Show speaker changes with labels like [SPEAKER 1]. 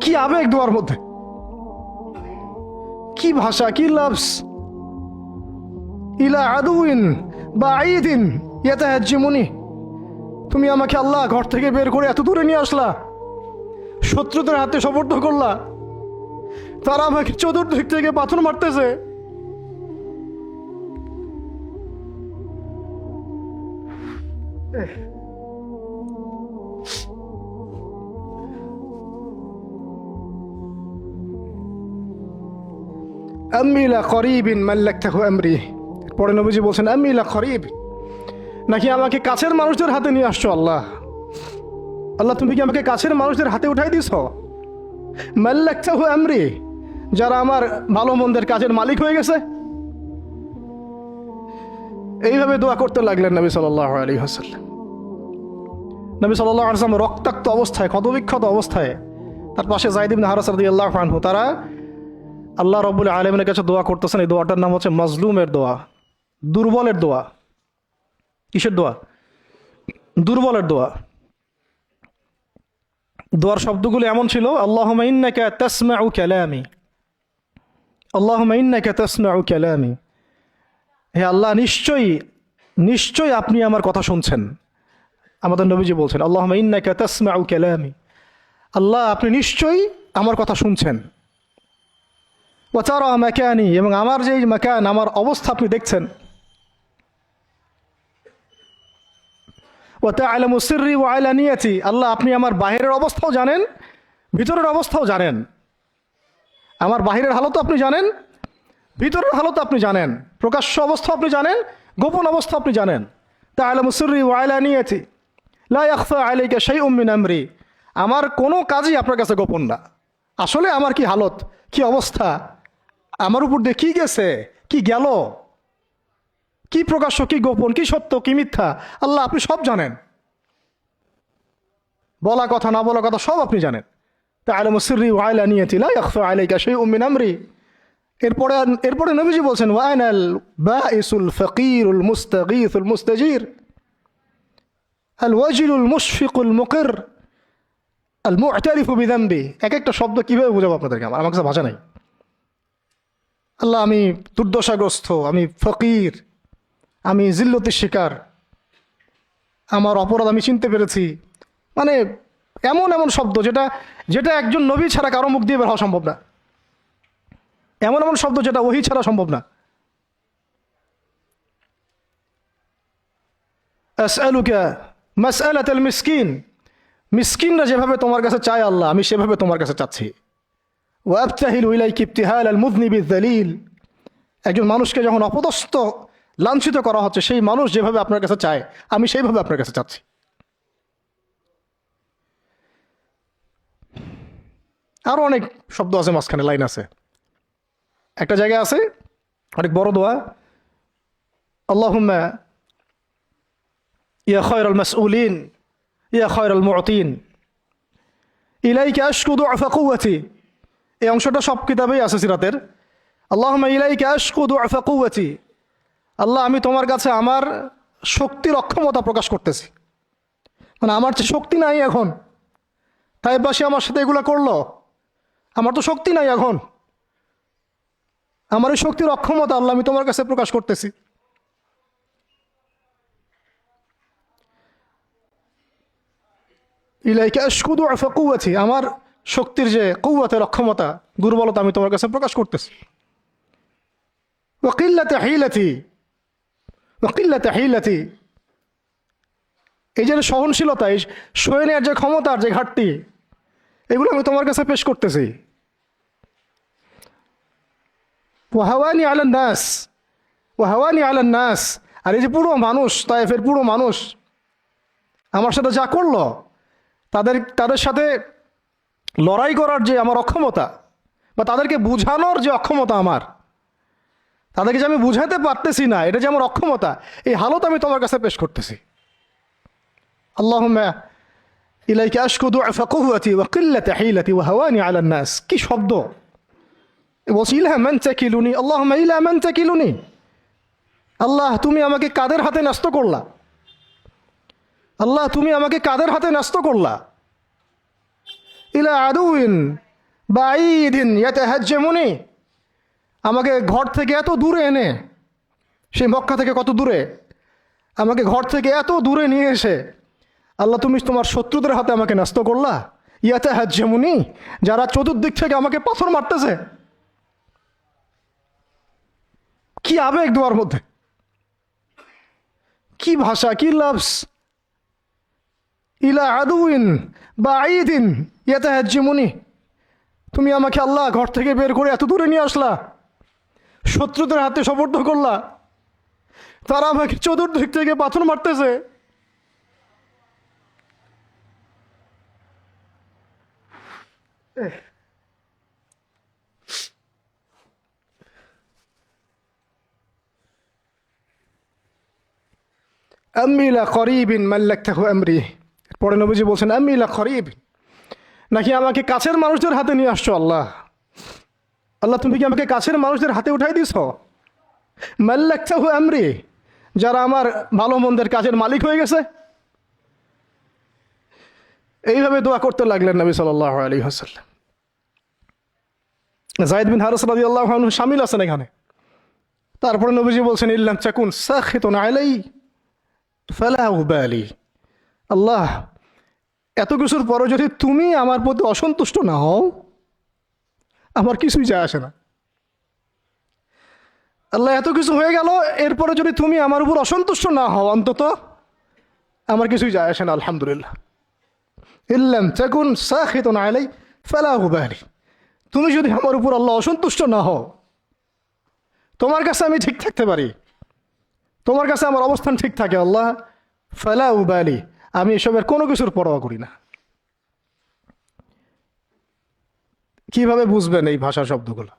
[SPEAKER 1] কি আবেগ দোয়ার মধ্যে, কি ভাষা, কি লফজ। ইলা আদুইন বাঈদিন ইয়াতাহাজ্জিমুনি, তুমি আমাকে আল্লাহ ঘর থেকে বের করে এত দূরে নিয়ে আসলা, শত্রুদের হাতে সোপর্দ করলা, তারা আমাকে চতুর্দিক থেকে পাথর মারতেছে। আম্মি লা করিবিন মাল্লাকতাহু আমরি, পরে নবীজি বলছেন আম্মি লা করিব, নাকি আমাকে কাছের মানুষদের হাতে নিয়ে আসছো আল্লাহ। আল্লাহ তুমি কি আমাকে কাছের মানুষদের হাতে উঠাই দিছ? মাল্লাকতাহু আমরি, যারা আমার ভালো মন্দের কাজের মালিক হয়ে গেছে। এইভাবে দোয়া করতে লাগলেন নবী সাল্লাল্লাহু আলাইহি ওয়াসাল্লাম। নবী সাল্লাল্লাহু আলাইহি ওয়াসাল্লাম রক্তাক্ত অবস্থায়, ক্ষতবিক্ষত অবস্থায়, তার পাশে যায়েদ ইবনে হারেসা রাদিয়াল্লাহু আনহু, তারা আল্লাহ রাব্বুল আলামিনের কাছে দোয়া করতেছেন। এই দোয়াটার নাম হচ্ছে মাজলুমের দোয়া, দুর্বলের দোয়া। কিসের দোয়া? দুর্বলের দোয়া। দোয়ার শব্দগুলো এমন ছিল, আল্লাহুম্মা ইন্নাকা তাসমাউ কালামি, আল্লাহুম্মা ইন্নাকা তাসমাউ কালামি, হে আল্লাহ নিশ্চয়ই নিশ্চয়ই আপনি আমার কথা শুনছেন। আমাদের নবীজি বলছেন আল্লাহুম্মা ইন্নাকা তাসমাউ কালামি, আল্লাহ আপনি নিশ্চয়ই আমার কথা শুনছেন। ওয়া তারা মাকানি, এবং আমার যে মাকান, আমার অবস্থা আপনি দেখছেন। ওয়া তা'লামু সিররি ওয়া আলানিয়াতি, আল্লাহ আপনি আমার বাহিরের অবস্থাও জানেন, ভিতরের অবস্থাও জানেন। আমার বাহিরের হালত আপনি জানেন, ভিতরের হালত আপনি জানেন, প্রকাশ্য অবস্থা আপনি জানেন, গোপন অবস্থা আপনি জানেন। তা'লামু সিররি ওয়া আলানিয়াতি লা ইয়াখফা আলাইকা শাইউম মিন আমরি, আমার কোনো কাজই আপনার কাছে গোপন না। আসলে আমার কি হালত, কি অবস্থা, আমার উপর দিয়ে কি গেছে, কি গেল, কি প্রকাশ্য, কি গোপন, কি সত্য, কি মিথ্যা, আল্লাহ আপনি সব জানেন। বলা কথা না বলা কথা সব আপনি জানেন। তা'লামু সিররি ওয়া আলানিয়াতি লা ইয়াখফা আলাইকা শাইউম মিন আমরি। এরপরে নবীজি বলছেন ওয়া আনাল বাঈসুল ফাকিরুল মুস্তাগীসুল মুস্তাজির আল ওয়াজিলুল মুশফিকুল মুকির আল মু'তারিফু বিযামবি। এক একটা শব্দ কিভাবে বোঝাবো আপনাদেরকে, আমার কাছে ভাষা নাই। আল্লাহ আমি দুর্দশাগ্রস্ত, আমি ফকির, আমি জিল্লতির শিকার, আমার অপরাধ আমি চিনতে পেরেছি। মানে এমন এমন শব্দ যেটা যেটা একজন নবী ছাড়া কারো মুখ দিয়ে বের হওয়া সম্ভব না, এমন এমন শব্দ যেটা ওহী ছাড়া সম্ভব না। আসআলুকা মাসআলাতাল মিসকিন, মিসকিনরা যেভাবে তোমার কাছে চায় আল্লাহ, আমি সেভাবে তোমার কাছে চাচ্ছি। ওয়া আবতাহিলু ইলাইকা ইবতিহালাল মুযনিবিয যালিল, একজন মানুষকে যখন অপদস্থ লাঞ্ছিত করা হচ্ছে, সেই মানুষ যেভাবে আপনার কাছে চায়, আমি সেইভাবে আপনার কাছে চাচ্ছি। আরো অনেক শব্দ আছে, মাঝখানে লাইন আছে। একটা জায়গায় আছে অনেক বড় দোয়া, আল্লাহুম্মা ইয়া খায়রাল মাসউলিন ইয়া খায়রাল মু'তিন ইলাইকা আশকু দু'ফা কুওয়াতি। এই অংশটা সব কিতাবেই আছে সিরাতের। আল্লাহুম্মা ইলাইকা আশকু দু'ফা কুওয়াতি, আল্লাহ আমি তোমার কাছে আমার শক্তির অক্ষমতা প্রকাশ করতেছি। মানে আমার যে শক্তি নাই এখন, তাই পাশে আমার সাথে এগুলো করলো, আমার তো শক্তি নাই এখন, আমার এই শক্তির অক্ষমতা আল্লাহ আমি তোমার কাছে প্রকাশ করতেছি। ইলাইকা আশকু দু'ফা কুওয়াতি, আমার শক্তির যে কুওয়াতের অক্ষমতা, দুর্বলতা আমি তোমার কাছে প্রকাশ করতেছি। ওয়া কিল্লাতা হিলাতি ওয়া কিল্লাতা হিলাতি, এই যে সহনশীলতা, এই সয়ে নেওয়ার যে ক্ষমতার যে ঘাটতি, এগুলো আমি তোমার কাছে পেশ করতেছি। ওয়া হাওয়ানি আলান নাস ওয়া হাওয়ানি আলান নাস, আর এই যে পুরো মানুষ, তায়েফের পুরো মানুষ আমার সাথে যা করলো, তাদের সাথে লড়াই করার যে আমার অক্ষমতা, বা তাদেরকে বুঝানোর যে অক্ষমতা আমার, তাদেরকে যে আমি বুঝাতে পারতেছি না, এটা যে আমার অক্ষমতা, এই হালত আমি তোমার কাছে পেশ করতেছি। আল্লাহুম্মা ইলাইকা আশকু দু'ফা কুওয়াতি ওয়া কিল্লাতা হিলাতি ওয়া হাওয়ানি আলান নাস। কি শব্দ! বলছি ইলা মান তাকিলুনি, আল্লাহুম্মা ইলা মান তাকিলুনি, আল্লাহ তুমি আমাকে কাদের হাতে ন্যস্ত করলা, আল্লাহ তুমি আমাকে কাদের হাতে ন্যস্ত করলা। ইলা আদুইন বাঈদিন ইয়াতাহাজ্জামুনি, আমাকে ঘর থেকে এত দূরে এনে, সেই মক্কা থেকে কত দূরে, আমাকে ঘর থেকে এত দূরে নিয়ে এসে আল্লাহ তুমি তোমার শত্রুদের হাতে আমাকে ন্যস্ত করলা। ইয়াতাহাজ্জামুনি, যারা চতুর্দিক থেকে আমাকে পাথর মারতেছে। কি আবেগ দোয়ার মধ্যে, কি ভাষা, কি লফজ। ইলা আদুইন বাঈদিন ইয়াতাহাজ্জামুনি, তুমি আমাকে আল্লাহ ঘর থেকে বের করে এত দূরে নিয়ে আসলা, শত্রুদের হাতে সোপর্দ করলা, তারা আমাকে চতুর্দিক থেকে পাথর মারতেছে। আম্মি লা করিবিন মাল্লাকতাহু আমরি, পরে নবীজি বলছেন আম্মি লা করিব, নাকি আমাকে কাছের মানুষদের হাতে নিয়ে আসছো আল্লাহ। আল্লাহ তুমি কি আমাকে কাছের মানুষদের হাতে উঠাই দিছ? মাল্লাকতাহু আমরি, যারা আমার ভালো মন্দের কাজের মালিক হয়ে গেছে। এইভাবে দোয়া করতে লাগলেন নবী সাল্লাল্লাহু আলাইহি ওয়াসাল্লাম। যায়েদ বিন হারিস রাদিয়াল্লাহু আনহু শামিল আছেন এখানে। তারপরে নবীজি বলছেন ইল্লাম তাকুন সাখিতুন আলাই ফালা উবালি, আল্লাহ এত কিছুর পরও যদি তুমি আমার প্রতি অসন্তুষ্ট না হও, আমার কিছুই যায় আসে না। আল্লাহ এত কিছু হয়ে গেল, এরপরে যদি তুমি আমার উপর অসন্তুষ্ট না হও, অন্তত আমার কিছুই যায় আসে না, আলহামদুলিল্লাহ। ইল্লাম তাকুন সাখিতুন আলাই ফালা উবালি, তুমি যদি আমার উপর আল্লাহ অসন্তুষ্ট না হও, তোমার কাছে আমি ঠিক থাকতে পারি, তোমার কাছে আমার অবস্থান ঠিক থাকে আল্লাহ, ফালা উবালি, আমি এসবের কোনো কিছুর পরোয়া করি না। কিভাবে বুঝবেন এই ভাষা শব্দগুলো?